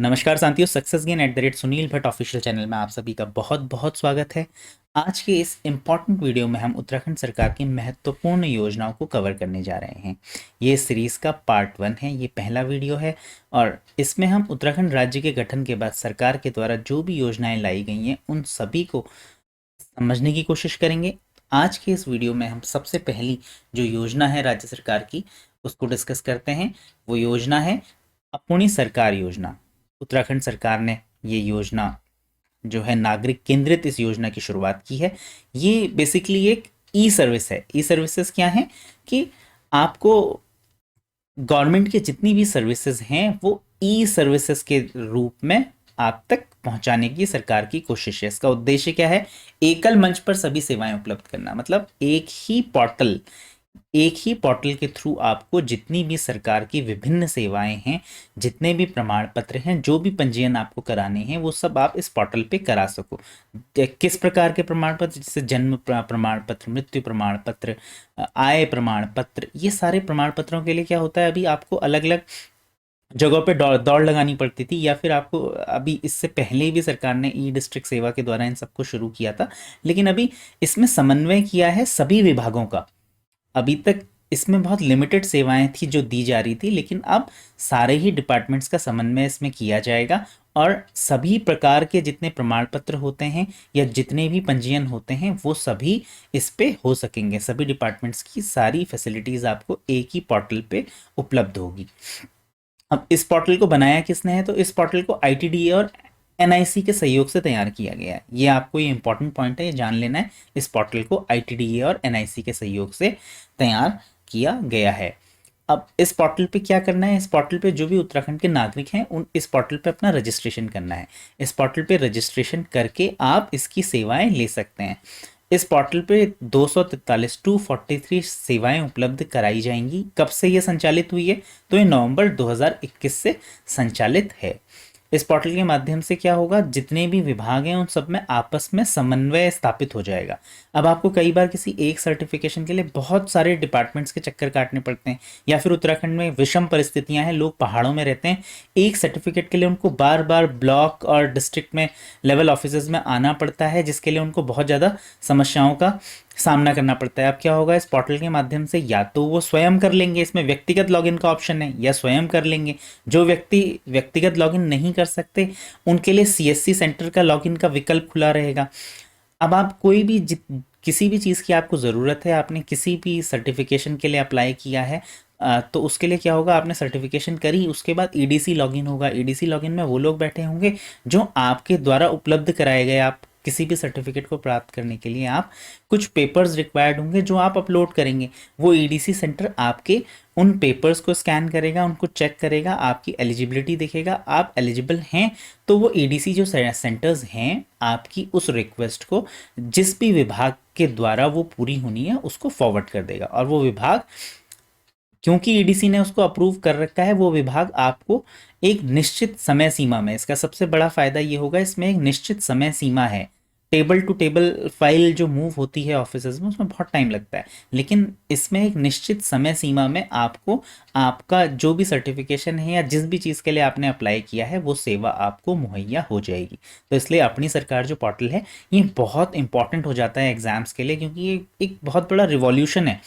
नमस्कार साथियों, success gain @Sunil Bhatt official channel में आप सभी का बहुत बहुत स्वागत है। आज के इस इम्पॉर्टेंट वीडियो में हम उत्तराखंड सरकार की महत्वपूर्ण योजनाओं को कवर करने जा रहे हैं। ये सीरीज का पार्ट 1 है, ये पहला वीडियो है और इसमें हम उत्तराखंड राज्य के गठन के बाद सरकार के द्वारा जो भी योजनाएं लाई गई हैं उन सभी को समझने की कोशिश करेंगे। आज के इस वीडियो में हम सबसे पहली जो योजना है राज्य सरकार की उसको डिस्कस करते हैं। वो योजना है अपनी सरकार योजना। उत्तराखंड सरकार ने ये योजना जो है नागरिक केंद्रित इस योजना की शुरुआत की है। ये बेसिकली एक ई सर्विस है। ई सर्विसेज क्या है कि आपको गवर्नमेंट की जितनी भी सर्विसेज हैं वो ई सर्विसेज के रूप में आप तक पहुंचाने की सरकार की कोशिश है। इसका उद्देश्य क्या है? एकल मंच पर सभी सेवाएं उपलब्ध करना, मतलब एक ही पोर्टल के थ्रू आपको जितनी भी सरकार की विभिन्न सेवाएं हैं, जितने भी प्रमाण पत्र हैं, जो भी पंजीयन आपको कराने हैं वो सब आप इस पोर्टल पे करा सको। किस प्रकार के प्रमाण पत्र? जैसे जन्म प्रमाण पत्र, मृत्यु प्रमाण पत्र, आय प्रमाण पत्र, ये सारे प्रमाण पत्रों के लिए क्या होता है, अभी आपको अलग अलग जगहों पे दौड़ लगानी पड़ती थी, या फिर आपको अभी इससे पहले भी सरकार ने ई डिस्ट्रिक्ट सेवा के द्वारा इन सबको शुरू किया था, लेकिन अभी इसमें समन्वय किया है सभी विभागों का। अभी तक इसमें बहुत लिमिटेड सेवाएं थी जो दी जा रही थी, लेकिन अब सारे ही डिपार्टमेंट्स का समन्वय इसमें किया जाएगा और सभी प्रकार के जितने प्रमाण पत्र होते हैं या जितने भी पंजीयन होते हैं वो सभी इस पे हो सकेंगे। सभी डिपार्टमेंट्स की सारी फैसिलिटीज़ आपको एक ही पोर्टल पे उपलब्ध होगी। अब इस पोर्टल को बनाया किसने है? तो इस पोर्टल को आईटीडीए और एनआईसी के सहयोग से तैयार किया गया है। ये आपको ये इंपॉर्टेंट पॉइंट है, ये जान लेना है। इस पोर्टल को आईटीडीए और एनआईसी के सहयोग से तैयार किया गया है। अब इस पोर्टल पे क्या करना है? इस पोर्टल पे जो भी उत्तराखंड के नागरिक हैं उन इस पोर्टल पे अपना रजिस्ट्रेशन करना है। इस पोर्टल पे रजिस्ट्रेशन करके आप इसकी सेवाएं ले सकते हैं। इस पोर्टल पे 243 सेवाएं उपलब्ध कराई जाएंगी। कब से ये संचालित हुई है? तो ये नवंबर 2021 से संचालित है। इस पोर्टल के माध्यम से क्या होगा, जितने भी विभाग हैं उन सब में आपस में समन्वय स्थापित हो जाएगा। अब आपको कई बार किसी एक सर्टिफिकेशन के लिए बहुत सारे डिपार्टमेंट्स के चक्कर काटने पड़ते हैं, या फिर उत्तराखंड में विषम परिस्थितियां हैं, लोग पहाड़ों में रहते हैं, एक सर्टिफिकेट के लिए उनको बार बार ब्लॉक और डिस्ट्रिक्ट में लेवल ऑफिसेज में आना पड़ता है, जिसके लिए उनको बहुत ज़्यादा समस्याओं का सामना करना पड़ता है। अब क्या होगा, इस पोर्टल के माध्यम से या तो वो स्वयं कर लेंगे, इसमें व्यक्तिगत लॉगिन का ऑप्शन है, या स्वयं कर लेंगे। जो व्यक्ति व्यक्तिगत लॉगिन नहीं कर सकते उनके लिए सीएससी सेंटर का लॉगिन का विकल्प खुला रहेगा। अब आप कोई भी किसी भी चीज़ की आपको ज़रूरत है, आपने किसी भी सर्टिफिकेशन के लिए अप्लाई किया है, तो उसके लिए क्या होगा, आपने सर्टिफिकेशन करी, उसके बाद ईडीसी लॉगिन होगा। ईडीसी लॉगिन में वो लोग बैठे होंगे जो आपके द्वारा उपलब्ध कराए गए, आप किसी भी सर्टिफिकेट को प्राप्त करने के लिए आप कुछ पेपर्स रिक्वायर्ड होंगे जो आप अपलोड करेंगे। वो ईडीसी सेंटर आपके उन पेपर्स को स्कैन करेगा, उनको चेक करेगा, आपकी एलिजिबिलिटी देखेगा। आप एलिजिबल हैं तो वो ईडीसी जो सेंटर्स हैं आपकी उस रिक्वेस्ट को जिस भी विभाग के द्वारा वो पूरी होनी है उसको फॉरवर्ड कर देगा, और वो विभाग, क्योंकि ईडीसी ने उसको अप्रूव कर रखा है, वो विभाग आपको एक निश्चित समय सीमा में, इसका सबसे बड़ा फायदा ये होगा, इसमें एक निश्चित समय सीमा है। टेबल टू टेबल फाइल जो मूव होती है ऑफिसेज में उसमें बहुत टाइम लगता है, लेकिन इसमें एक निश्चित समय सीमा में आपको आपका जो भी सर्टिफिकेशन है या जिस भी चीज़ के लिए आपने अप्लाई किया है वो सेवा आपको मुहैया हो जाएगी। तो इसलिए अपनी सरकार जो पोर्टल है ये बहुत इंपॉर्टेंट हो जाता है एग्जाम्स के लिए, क्योंकि ये एक बहुत बड़ा रिवॉल्यूशन है।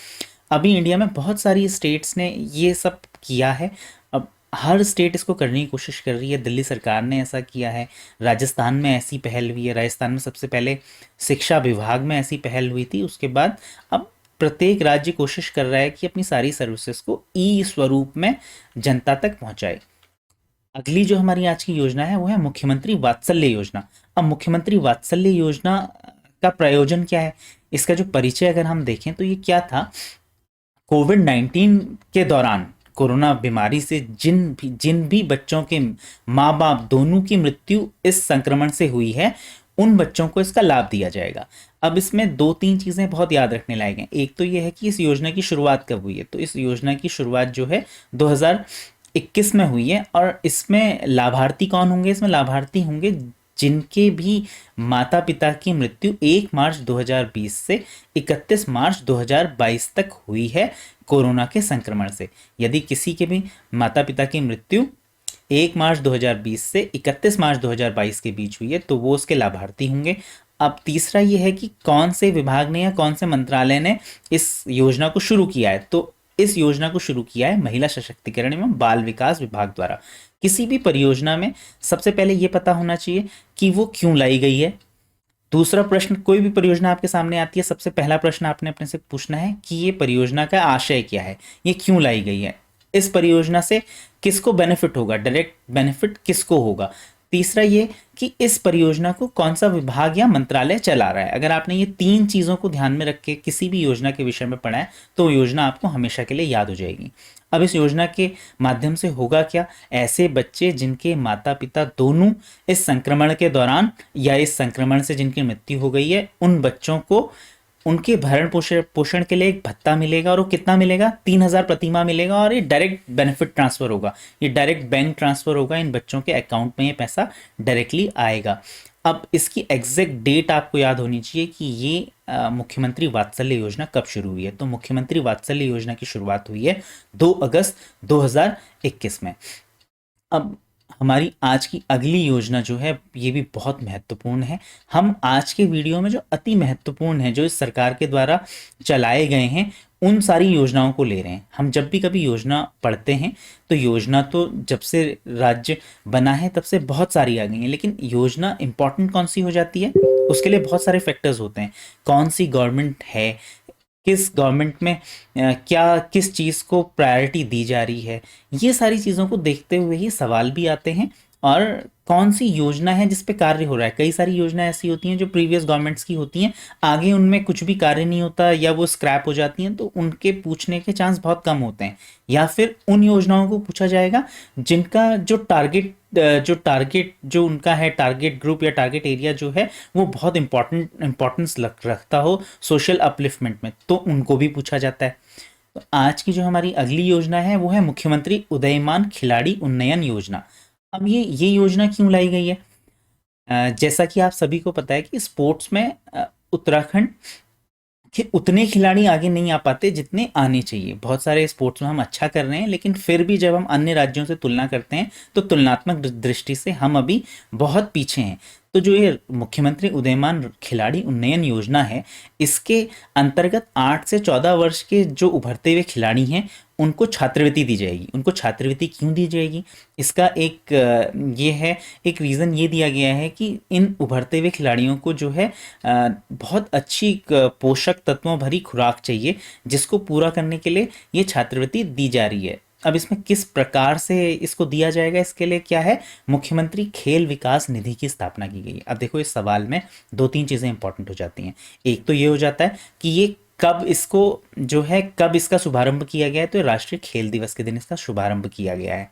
अभी इंडिया में बहुत सारी स्टेट्स ने ये सब किया है, अब हर स्टेट इसको करने की कोशिश कर रही है। दिल्ली सरकार ने ऐसा किया है, राजस्थान में ऐसी पहल हुई है। राजस्थान में सबसे पहले शिक्षा विभाग में ऐसी पहल हुई थी, उसके बाद अब प्रत्येक राज्य कोशिश कर रहा है कि अपनी सारी सर्विसेज को ई स्वरूप में जनता तक पहुंचाए। अगली जो हमारी आज की योजना है वो है मुख्यमंत्री वात्सल्य योजना। अब मुख्यमंत्री वात्सल्य योजना का प्रयोजन क्या है, इसका जो परिचय अगर हम देखें तो ये क्या था, कोविड-19 के दौरान कोरोना बीमारी से जिन भी बच्चों के माँ बाप दोनों की मृत्यु इस संक्रमण से हुई है उन बच्चों को इसका लाभ दिया जाएगा। अब इसमें दो तीन चीज़ें बहुत याद रखने लायक हैं। एक तो ये है कि इस योजना की शुरुआत कब हुई है, तो इस योजना की शुरुआत जो है 2021 में हुई है, और इसमें लाभार्थी कौन होंगे? इसमें लाभार्थी होंगे जिनके भी माता पिता की मृत्यु 1 मार्च 2020 से 31 मार्च 2022 तक हुई है कोरोना के संक्रमण से। यदि किसी के भी माता पिता की मृत्यु 1 मार्च 2020 से 31 मार्च 2022 के बीच हुई है, तो वो उसके लाभार्थी होंगे। अब तीसरा ये है कि कौन से विभाग ने या कौन से मंत्रालय ने इस योजना को शुरू किया है। तो इस योजना को शुरू किया है महिला सशक्तिकरण एवं बाल विकास विभाग द्वारा। किसी भी परियोजना में सबसे पहले ये पता होना चाहिए कि वो क्यों लाई गई है। दूसरा प्रश्न, कोई भी परियोजना आपके सामने आती है, सबसे पहला प्रश्न आपने अपने से पूछना है कि ये परियोजना का आशय क्या है, ये क्यों लाई गई है, इस परियोजना से किसको बेनिफिट होगा, डायरेक्ट बेनिफिट किसको होगा। तीसरा ये कि इस परियोजना को कौन सा विभाग या मंत्रालय चला रहा है। अगर आपने ये तीन चीज़ों को ध्यान में रख के किसी भी योजना के विषय में पढ़ा है तो वो योजना आपको हमेशा के लिए याद हो जाएगी। अब इस योजना के माध्यम से होगा क्या, ऐसे बच्चे जिनके माता पिता दोनों इस संक्रमण के दौरान या इस संक्रमण से जिनकी मृत्यु हो गई है, उन बच्चों को उनके भरण पोषण के लिए एक भत्ता मिलेगा, और वो कितना मिलेगा, 3,000 प्रति माह मिलेगा, और ये डायरेक्ट बेनिफिट ट्रांसफर होगा, ये डायरेक्ट बैंक ट्रांसफर होगा, इन बच्चों के अकाउंट में ये पैसा डायरेक्टली आएगा। अब इसकी एग्जैक्ट डेट आपको याद होनी चाहिए कि ये मुख्यमंत्री वात्सल्य योजना कब शुरू हुई है। तो मुख्यमंत्री वात्सल्य योजना की शुरुआत हुई है 2 अगस्त 2021 में। अब हमारी आज की अगली योजना जो है ये भी बहुत महत्वपूर्ण है। हम आज के वीडियो में जो अति महत्वपूर्ण है, जो इस सरकार के द्वारा चलाए गए हैं, उन सारी योजनाओं को ले रहे हैं। हम जब भी कभी योजना पढ़ते हैं तो योजना तो जब से राज्य बना है तब से बहुत सारी आ गई हैं, लेकिन योजना इंपॉर्टेंट कौन सी हो जाती है, उसके लिए बहुत सारे फैक्टर्स होते हैं। कौन सी गवर्नमेंट है, किस गवर्नमेंट में क्या किस चीज़ को प्रायोरिटी दी जा रही है, ये सारी चीज़ों को देखते हुए ही सवाल भी आते हैं। और कौन सी योजना है जिस पे कार्य हो रहा है। कई सारी योजना ऐसी होती हैं जो प्रीवियस गवर्नमेंट्स की होती हैं, आगे उनमें कुछ भी कार्य नहीं होता या वो स्क्रैप हो जाती हैं, तो उनके पूछने के चांस बहुत कम होते हैं। या फिर उन योजनाओं को पूछा जाएगा जिनका जो उनका है टारगेट ग्रुप या टारगेट एरिया जो है वो बहुत इंपॉर्टेंस रखता हो सोशल अपलिफ्टमेंट में, तो उनको भी पूछा जाता है। तो आज की जो हमारी अगली योजना है वो है मुख्यमंत्री उदयमान खिलाड़ी उन्नयन योजना। अब ये योजना क्यों लाई गई है, जैसा कि आप सभी को पता है कि स्पोर्ट्स में उत्तराखंड कि उतने खिलाड़ी आगे नहीं आ पाते जितने आने चाहिए। बहुत सारे स्पोर्ट्स में हम अच्छा कर रहे हैं, लेकिन फिर भी जब हम अन्य राज्यों से तुलना करते हैं तो तुलनात्मक दृष्टि से हम अभी बहुत पीछे हैं। तो जो ये मुख्यमंत्री उदयमान खिलाड़ी उन्नयन योजना है, इसके अंतर्गत 8 से 14 वर्ष के जो उभरते हुए खिलाड़ी हैं उनको छात्रवृत्ति दी जाएगी। उनको छात्रवृत्ति क्यों दी जाएगी, इसका ये है, एक रीज़न ये दिया गया है कि इन उभरते हुए खिलाड़ियों को जो है बहुत अच्छी पोषक तत्वों भरी खुराक चाहिए, जिसको पूरा करने के लिए ये छात्रवृत्ति दी जा रही है। अब इसमें किस प्रकार से इसको दिया जाएगा, इसके लिए क्या है, मुख्यमंत्री खेल विकास निधि की स्थापना की गई है। अब देखो, इस सवाल में 2-3 चीज़ें इंपॉर्टेंट हो जाती हैं। एक तो ये हो जाता है कि ये कब इसका शुभारंभ किया गया है, तो राष्ट्रीय खेल दिवस के दिन इसका शुभारंभ किया गया है।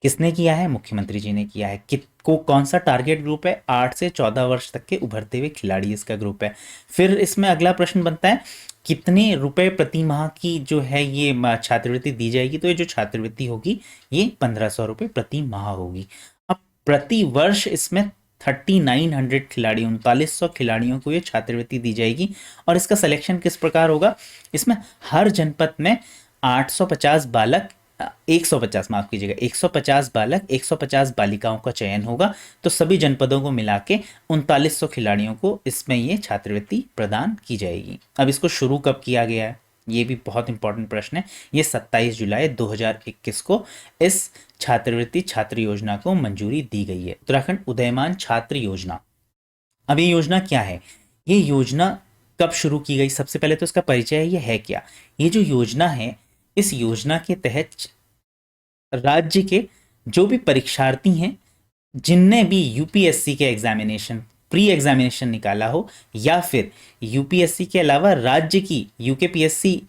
किसने किया है, मुख्यमंत्री जी ने किया है। कौन सा टारगेट ग्रुप है, 8 से 14 वर्ष तक के उभरते हुए खिलाड़ी इसका ग्रुप है। फिर इसमें अगला प्रश्न बनता है कितने रुपए प्रति माह की जो है ये छात्रवृत्ति दी जाएगी। तो ये जो छात्रवृत्ति होगी ये 1,500 रुपये प्रति माह होगी। अब प्रति वर्ष इसमें 3,900 खिलाड़ी 3,900 खिलाड़ियों को ये छात्रवृत्ति दी जाएगी। और इसका सिलेक्शन किस प्रकार होगा, इसमें हर जनपद में 850 बालक 150 माफ कीजिएगा 150 बालक 150 बालिकाओं का चयन होगा। तो सभी जनपदों को मिला के 3,900 खिलाड़ियों को इसमें ये छात्रवृत्ति प्रदान की जाएगी। अब इसको शुरू कब किया गया है, ये भी बहुत इंपॉर्टेंट प्रश्न है। ये 27 जुलाई 2021 को इस छात्र योजना को मंजूरी दी गई है, उत्तराखंड उदयमान छात्र योजना। अब ये योजना क्या है, ये योजना कब शुरू की गई, सबसे पहले तो इसका परिचय ये है क्या। ये जो योजना है, इस योजना के तहत राज्य के जो भी परीक्षार्थी हैं जिनने भी यूपीएससी के प्री एग्जामिनेशन निकाला हो, या फिर यूपीएससी के अलावा राज्य की यूकेपीएससी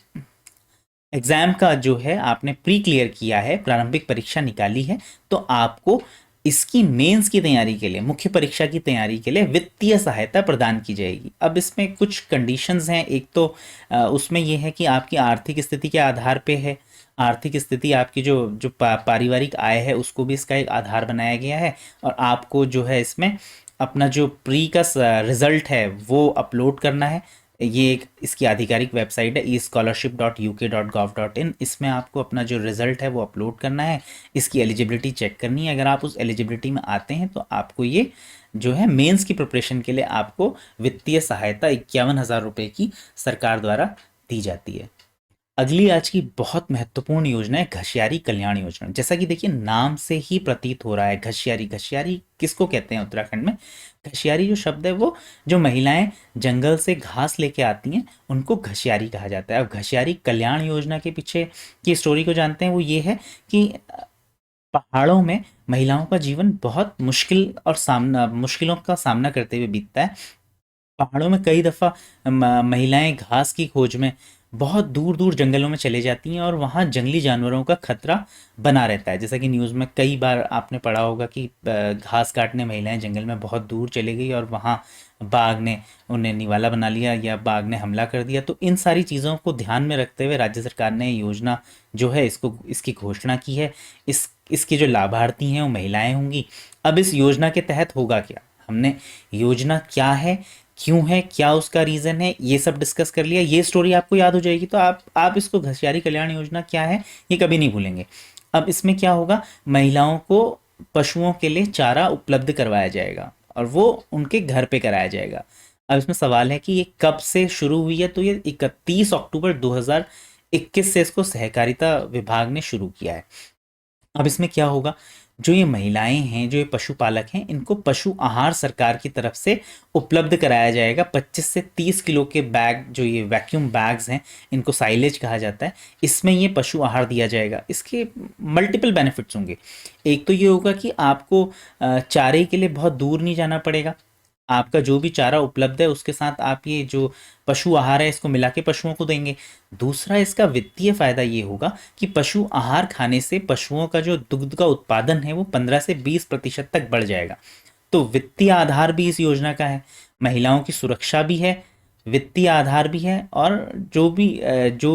एग्जाम का जो है आपने प्री क्लियर किया है, प्रारंभिक परीक्षा निकाली है, तो आपको इसकी मेंस की तैयारी के लिए, मुख्य परीक्षा की तैयारी के लिए वित्तीय सहायता प्रदान की जाएगी। अब इसमें कुछ कंडीशंस हैं। एक तो उसमें यह है कि आपकी आर्थिक स्थिति के आधार पे है। आर्थिक स्थिति आपकी जो पारिवारिक आय है उसको भी इसका एक आधार बनाया गया है। और आपको जो है इसमें अपना जो प्री का रिजल्ट है वो अपलोड करना है। ये एक इसकी आधिकारिक वेबसाइट है escholarship.uk.gov.in। इसमें आपको अपना जो रिज़ल्ट है वो अपलोड करना है, इसकी एलिजिबिलिटी चेक करनी है। अगर आप उस एलिजिबिलिटी में आते हैं तो आपको ये जो है मेंस की प्रिपरेशन के लिए आपको वित्तीय सहायता 51,000 रुपये की सरकार द्वारा दी जाती है। अगली आज की बहुत महत्वपूर्ण योजना है घसियारी कल्याण योजना। जैसा कि देखिए नाम से ही प्रतीत हो रहा है, घसियारी, घसियारी किसको कहते हैं उत्तराखंड में? घसियारी जो शब्द है वो जो महिलाएं जंगल से घास लेके आती हैं उनको घसियारी कहा जाता है। अब घसियारी कल्याण योजना के पीछे की स्टोरी को जानते हैं। वो ये है कि पहाड़ों में महिलाओं का जीवन बहुत मुश्किलों का सामना करते हुए बीतता है। पहाड़ों में कई दफ़ा महिलाएं घास की खोज में बहुत दूर दूर जंगलों में चले जाती हैं और वहाँ जंगली जानवरों का खतरा बना रहता है। जैसा कि न्यूज़ में कई बार आपने पढ़ा होगा कि घास काटने महिलाएं जंगल में बहुत दूर चली गई और वहाँ बाघ ने उन्हें निवाला बना लिया या बाघ ने हमला कर दिया। तो इन सारी चीज़ों को ध्यान में रखते हुए राज्य सरकार ने ये योजना जो है इसको इसकी घोषणा की है। इसके जो लाभार्थी हैं वो महिलाएं होंगी। अब इस योजना के तहत होगा क्या, हमने योजना क्या है, क्यों है, क्या उसका रीज़न है, ये सब डिस्कस कर लिया। ये स्टोरी आपको याद हो जाएगी तो आप इसको घसियारी कल्याण योजना क्या है ये कभी नहीं भूलेंगे। अब इसमें क्या होगा, महिलाओं को पशुओं के लिए चारा उपलब्ध करवाया जाएगा और वो उनके घर पे कराया जाएगा। अब इसमें सवाल है कि ये कब से शुरू हुई है, तो ये 31 अक्टूबर 2021 से इसको सहकारिता विभाग ने शुरू किया है। अब इसमें क्या होगा, जो ये महिलाएं हैं, जो ये पशुपालक हैं, इनको पशु आहार सरकार की तरफ से उपलब्ध कराया जाएगा। 25 से 30 किलो के बैग, जो ये वैक्यूम बैग्स हैं, इनको साइलेज कहा जाता है, इसमें ये पशु आहार दिया जाएगा। इसके मल्टीपल बेनिफिट्स होंगे। एक तो ये होगा कि आपको चारे के लिए बहुत दूर नहीं जाना पड़ेगा। आपका जो भी चारा उपलब्ध है उसके साथ आप ये जो पशु आहार है इसको मिला के पशुओं को देंगे। दूसरा इसका वित्तीय फायदा ये होगा कि पशु आहार खाने से पशुओं का जो दुग्ध का उत्पादन है वो 15 से 20% तक बढ़ जाएगा। तो वित्तीय आधार भी इस योजना का है, महिलाओं की सुरक्षा भी है, वित्तीय आधार भी है, और जो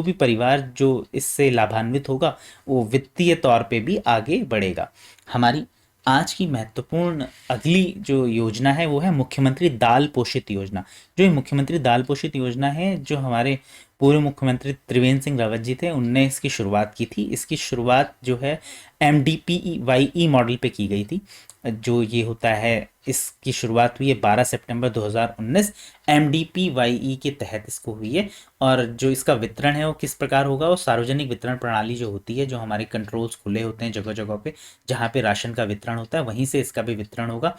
भी परिवार जो इससे लाभान्वित होगा वो वित्तीय तौर पे भी आगे बढ़ेगा। हमारी आज की महत्वपूर्ण अगली जो योजना है वो है मुख्यमंत्री दाल पोषित योजना। जो ये मुख्यमंत्री दाल पोषित योजना है, जो हमारे पूर्व मुख्यमंत्री त्रिवेंद्र सिंह रावत जी थे उनने इसकी शुरुआत की थी। इसकी शुरुआत जो है MDPEYE मॉडल पे की गई थी। जो ये होता है, इसकी शुरुआत हुई है 12 सितंबर 2019। MDPYE के तहत इसको हुई है। और जो इसका वितरण है वो किस प्रकार होगा, वो सार्वजनिक वितरण प्रणाली जो होती है, जो हमारे कंट्रोल्स खुले होते हैं जगह जगह पे जहाँ पे राशन का वितरण होता है, वहीं से इसका भी वितरण होगा।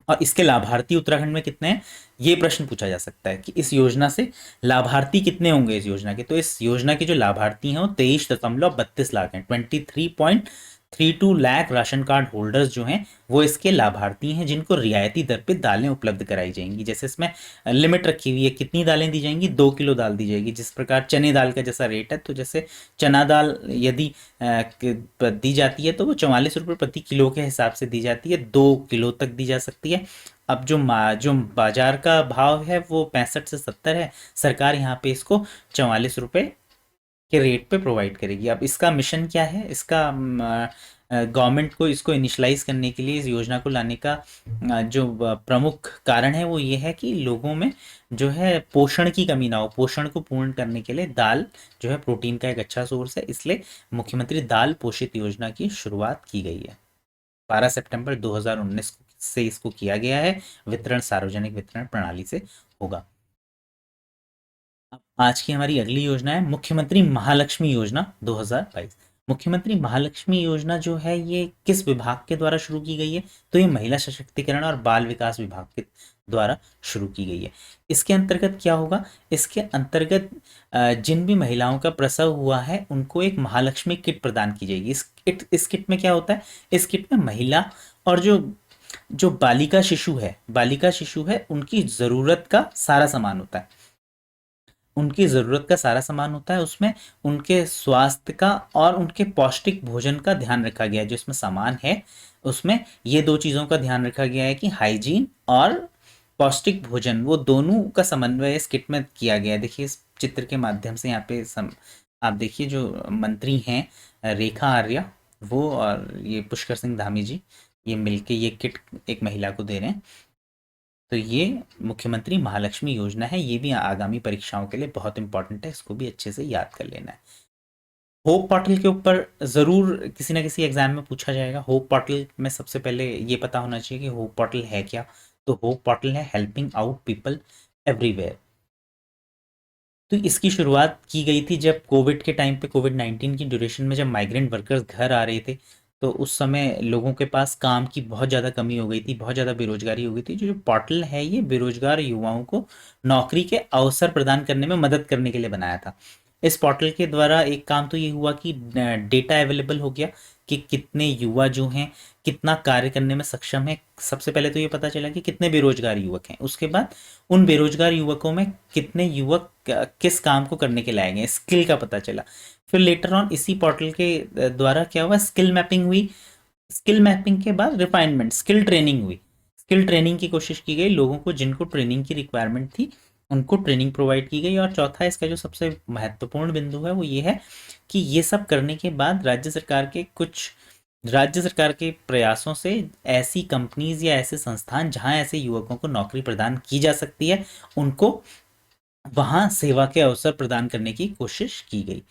और इसके लाभार्थी उत्तराखंड में कितने हैं, ये प्रश्न पूछा जा सकता है कि इस योजना से लाभार्थी कितने होंगे इस योजना के। तो इस योजना के जो लाभार्थी हैं वो 23.32 लाख हैं। 23.32 लाख राशन कार्ड होल्डर्स जो हैं वो इसके लाभार्थी हैं, जिनको रियायती दर पे दालें उपलब्ध कराई जाएंगी। जैसे इसमें लिमिट रखी हुई है, कितनी दालें दी जाएंगी, 2 किलो दाल दी जाएगी। जिस प्रकार चने दाल का जैसा रेट है, तो जैसे चना दाल यदि दी जाती है तो वो 44 रुपये प्रति किलो के हिसाब से दी जाती है, 2 किलो तक दी जा सकती है। अब जो बाजार का भाव है वो 65 से 70 है, सरकार यहाँ पे इसको 44 रुपये के रेट पे प्रोवाइड करेगी। अब इसका मिशन क्या है, इसका गवर्नमेंट को इसको इनिशलाइज करने के लिए, इस योजना को लाने का जो प्रमुख कारण है वो ये है कि लोगों में जो है पोषण की कमी ना हो। पोषण को पूर्ण करने के लिए दाल जो है प्रोटीन का एक अच्छा सोर्स है, इसलिए मुख्यमंत्री दाल पोषित योजना की शुरुआत की गई है। 12 सितंबर 2019 से इसको किया गया है। वितरण सार्वजनिक वितरण प्रणाली से होगा। अब आज की हमारी अगली योजना है मुख्यमंत्री महालक्ष्मी योजना 2022। मुख्यमंत्री महालक्ष्मी योजना जो है ये किस विभाग के द्वारा शुरू की गई है, तो ये महिला सशक्तिकरण और बाल विकास विभाग के द्वारा शुरू की गई है। इसके अंतर्गत क्या होगा, इसके अंतर्गत जिन भी महिलाओं का प्रसव हुआ है उनको एक महालक्ष्मी किट प्रदान की जाएगी। इस किट में क्या होता है, इस किट में महिला और जो जो बालिका शिशु है उनकी ज़रूरत का सारा सामान होता है। उनकी ज़रूरत का सारा सामान होता है उसमें। उनके स्वास्थ्य का और उनके पौष्टिक भोजन का ध्यान रखा गया है। जो इसमें सामान है उसमें ये दो चीज़ों का ध्यान रखा गया है कि हाइजीन और पौष्टिक भोजन, वो दोनों का समन्वय इस किट में किया गया है। देखिए इस चित्र के माध्यम से यहाँ पे आप देखिए जो मंत्री हैं रेखा आर्या, वो और ये पुष्कर सिंह धामी जी, ये मिलके ये किट एक महिला को दे रहे हैं। तो ये मुख्यमंत्री महालक्ष्मी योजना है, ये भी आगामी परीक्षाओं के लिए बहुत इंपॉर्टेंट है, इसको भी अच्छे से याद कर लेना है। होप पोर्टल के ऊपर ज़रूर किसी ना किसी एग्जाम में पूछा जाएगा। होप पोर्टल में सबसे पहले ये पता होना चाहिए कि होप पोर्टल है क्या। तो होप पोर्टल है हेल्पिंग आउट पीपल एवरीवेयर। तो इसकी शुरुआत की गई थी जब कोविड के टाइम पे, कोविड-19 की ड्यूरेशन में, जब माइग्रेंट वर्कर्स घर आ रहे थे, तो उस समय लोगों के पास काम की बहुत ज़्यादा कमी हो गई थी, बहुत ज़्यादा बेरोजगारी हो गई थी। जो जो पोर्टल है ये बेरोजगार युवाओं को नौकरी के अवसर प्रदान करने में मदद करने के लिए बनाया था। इस पोर्टल के द्वारा एक काम तो ये हुआ कि डेटा अवेलेबल हो गया कि कितने युवा जो हैं कितना कार्य करने में सक्षम है। सबसे पहले तो ये पता चला कि कितने बेरोजगार युवक हैं, उसके बाद उन बेरोजगार युवकों में कितने युवक किस काम को करने के लायक हैं, स्किल का पता चला। फिर लेटर ऑन इसी पोर्टल के द्वारा क्या हुआ, स्किल मैपिंग हुई। स्किल मैपिंग के बाद रिफाइनमेंट, स्किल ट्रेनिंग हुई। स्किल ट्रेनिंग की कोशिश की गई, लोगों को जिनको ट्रेनिंग की रिक्वायरमेंट थी उनको ट्रेनिंग प्रोवाइड की गई। और चौथा इसका जो सबसे महत्वपूर्ण बिंदु है वो ये है कि ये सब करने के बाद राज्य सरकार के प्रयासों से ऐसी कंपनीज या ऐसे संस्थान जहां ऐसे युवकों को नौकरी प्रदान की जा सकती है, उनको वहां सेवा के अवसर प्रदान करने की कोशिश की गई।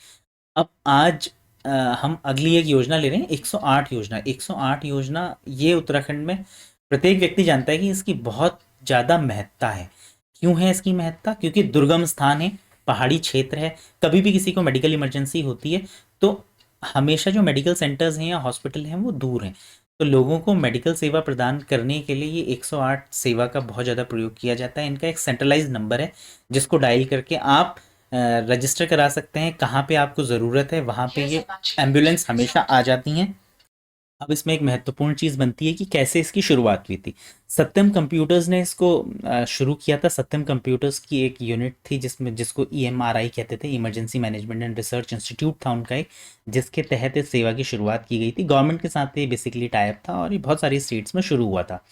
अब आज अ, हम अगली एक योजना ले रहे हैं, 108 योजना। 108 योजना ये उत्तराखंड में प्रत्येक व्यक्ति जानता है कि इसकी बहुत ज़्यादा महत्ता है। क्यों है इसकी महत्ता? क्योंकि दुर्गम स्थान है, पहाड़ी क्षेत्र है, कभी भी किसी को मेडिकल इमरजेंसी होती है तो हमेशा जो मेडिकल सेंटर्स हैं या हॉस्पिटल हैं वो दूर हैं। तो लोगों को मेडिकल सेवा प्रदान करने के लिए ये 108 सेवा का बहुत ज़्यादा प्रयोग किया जाता है। इनका एक सेंट्रलाइज्ड नंबर है जिसको डायल करके आप रजिस्टर करा सकते हैं। कहाँ पे आपको ज़रूरत है वहाँ पे ये एम्बुलेंस हमेशा आ जाती हैं। अब इसमें एक महत्वपूर्ण चीज़ बनती है कि कैसे इसकी शुरुआत हुई थी। सत्यम कंप्यूटर्स ने इसको शुरू किया था। सत्यम कंप्यूटर्स की एक यूनिट थी जिसमें, जिसको ईएमआरआई कहते थे, emergency management and research institute था उनका एक, जिसके तहत इस सेवा की शुरुआत की गई थी। गवर्नमेंट के साथ ये बेसिकली टाइप था और ये बहुत सारी स्टेट्स में शुरू हुआ था।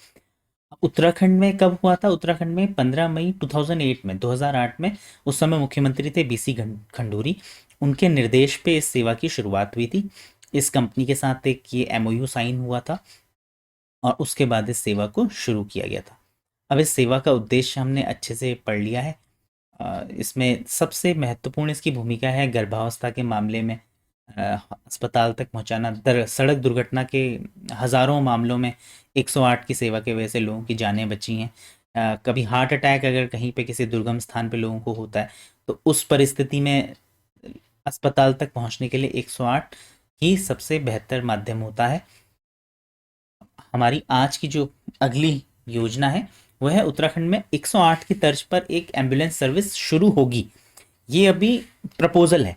उत्तराखंड में कब हुआ था? उत्तराखंड में 15 मई 2008 में, 2008 में। उस समय मुख्यमंत्री थे बीसी खंडूरी। उनके निर्देश पे इस सेवा की शुरुआत हुई थी। इस कंपनी के साथ एक ये एमओयू साइन हुआ था और उसके बाद इस सेवा को शुरू किया गया था। अब इस सेवा का उद्देश्य हमने अच्छे से पढ़ लिया है। इसमें सबसे महत्वपूर्ण इसकी भूमिका है गर्भावस्था के मामले में अस्पताल तक पहुंचाना। सड़क दुर्घटना के हज़ारों मामलों में 108 की सेवा की वजह से लोगों की जानें बची हैं। कभी हार्ट अटैक अगर कहीं पे किसी दुर्गम स्थान पे लोगों को होता है तो उस परिस्थिति में अस्पताल तक पहुंचने के लिए 108 ही सबसे बेहतर माध्यम होता है। हमारी आज की जो अगली योजना है वह है उत्तराखंड में 108 की तर्ज पर एक एम्बुलेंस सर्विस शुरू होगी। ये अभी प्रपोजल है,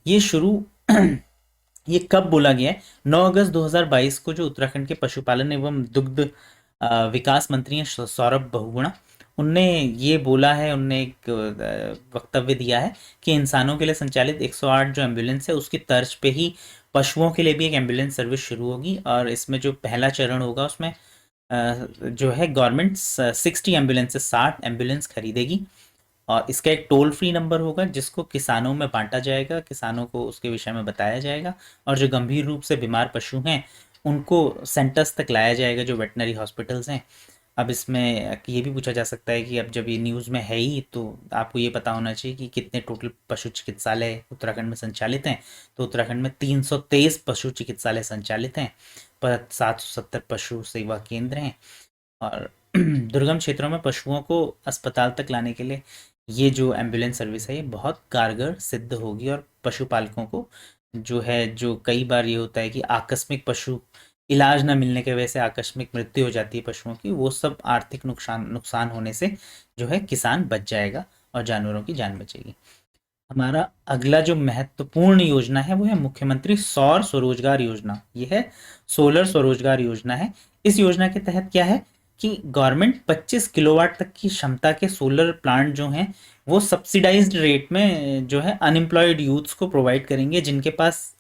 ये शुरू ये कब बोला गया है? 9 अगस्त 2022 को जो उत्तराखंड के पशुपालन एवं दुग्ध विकास मंत्री हैं सौरभ बहुगुणा, उनने ये बोला है, उनने एक वक्तव्य दिया है कि इंसानों के लिए संचालित 108 जो एम्बुलेंस है उसकी तर्ज पे ही पशुओं के लिए भी एक एम्बुलेंस सर्विस शुरू होगी। और इसमें जो पहला चरण होगा उसमें जो है गवर्नमेंट 60 एम्बुलेंसेस, 60 एम्बुलेंस खरीदेगी और इसका एक टोल फ्री नंबर होगा जिसको किसानों में बांटा जाएगा, किसानों को उसके विषय में बताया जाएगा। और जो गंभीर रूप से बीमार पशु हैं उनको सेंटर्स तक लाया जाएगा, जो वेटनरी हॉस्पिटल्स हैं। अब इसमें ये भी पूछा जा सकता है कि अब जब ये न्यूज़ में है ही तो आपको ये पता होना चाहिए कि कितने टोटल पशु चिकित्सालय उत्तराखंड में संचालित हैं। तो उत्तराखंड में 323 पशु चिकित्सालय संचालित हैं, पर 770 पशु सेवा केंद्र हैं। और दुर्गम क्षेत्रों में पशुओं को अस्पताल तक लाने के लिए ये जो एम्बुलेंस सर्विस है ये बहुत कारगर सिद्ध होगी। और पशुपालकों को जो है, जो कई बार ये होता है कि आकस्मिक पशु इलाज ना मिलने की वजह से आकस्मिक मृत्यु हो जाती है पशुओं की, वो सब आर्थिक नुकसान होने से जो है किसान बच जाएगा और जानवरों की जान बचेगी। हमारा अगला जो महत्वपूर्ण योजना है वो है मुख्यमंत्री सौर स्वरोजगार योजना। ये है सोलर स्वरोजगार योजना है। इस योजना के तहत क्या है कि गवर्नमेंट 25 किलोवाट तक की क्षमता के सोलर प्लांट जो हैं वो सब्सिडाइज्ड रेट में जो है अनएम्प्लॉयड यूथ्स को प्रोवाइड करेंगे, जिनके पास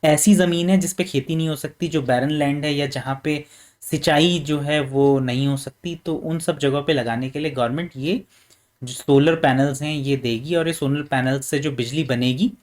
ऐसी ज़मीन है जिस पे खेती नहीं हो सकती, जो बैरन लैंड है या जहाँ पे सिंचाई जो है वो नहीं हो सकती, तो उन सब जगहों पे लगाने के लिए गवर्नमेंट ये जो सोलर पैनल्स हैं ये देगी। और ये सोलर पैनल्स से जो बिजली बनेगी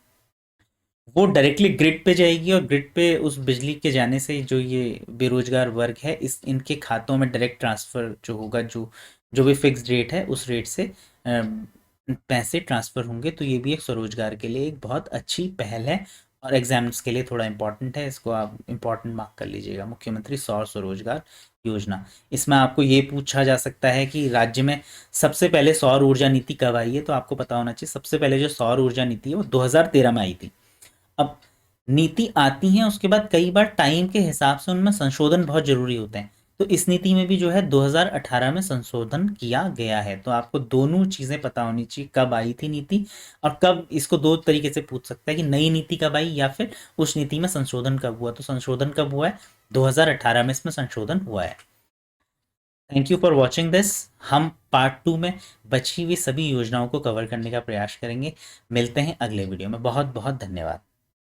वो डायरेक्टली ग्रिड पे जाएगी और ग्रिड पे उस बिजली के जाने से जो ये बेरोजगार वर्ग है इस इनके खातों में डायरेक्ट ट्रांसफ़र जो होगा, जो जो भी फिक्स्ड रेट है उस रेट से पैसे ट्रांसफ़र होंगे। तो ये भी एक स्वरोजगार के लिए एक बहुत अच्छी पहल है और एग्जाम्स के लिए थोड़ा इम्पोर्टेंट है, इसको आप इम्पोर्टेंट मार्क कर लीजिएगा। मुख्यमंत्री सौर स्वरोजगार योजना। इसमें आपको ये पूछा जा सकता है कि राज्य में सबसे पहले सौर ऊर्जा नीति कब आई है, तो आपको पता होना चाहिए सबसे पहले जो सौर ऊर्जा नीति है वो 2013 में आई थी। अब नीति आती हैं उसके बाद कई बार टाइम के हिसाब से उनमें संशोधन बहुत ज़रूरी होते हैं। तो इस नीति में भी जो है 2018 में संशोधन किया गया है। तो आपको दोनों चीज़ें पता होनी चाहिए, कब आई थी नीति और कब। इसको दो तरीके से पूछ सकता है कि नई नीति कब आई या फिर उस नीति में संशोधन कब हुआ। तो संशोधन कब हुआ है, 2018 में इसमें संशोधन हुआ है। Thank you for watching this. हम पार्ट 2 में बची हुई सभी योजनाओं को कवर करने का प्रयास करेंगे। मिलते हैं अगले वीडियो में। बहुत बहुत धन्यवाद।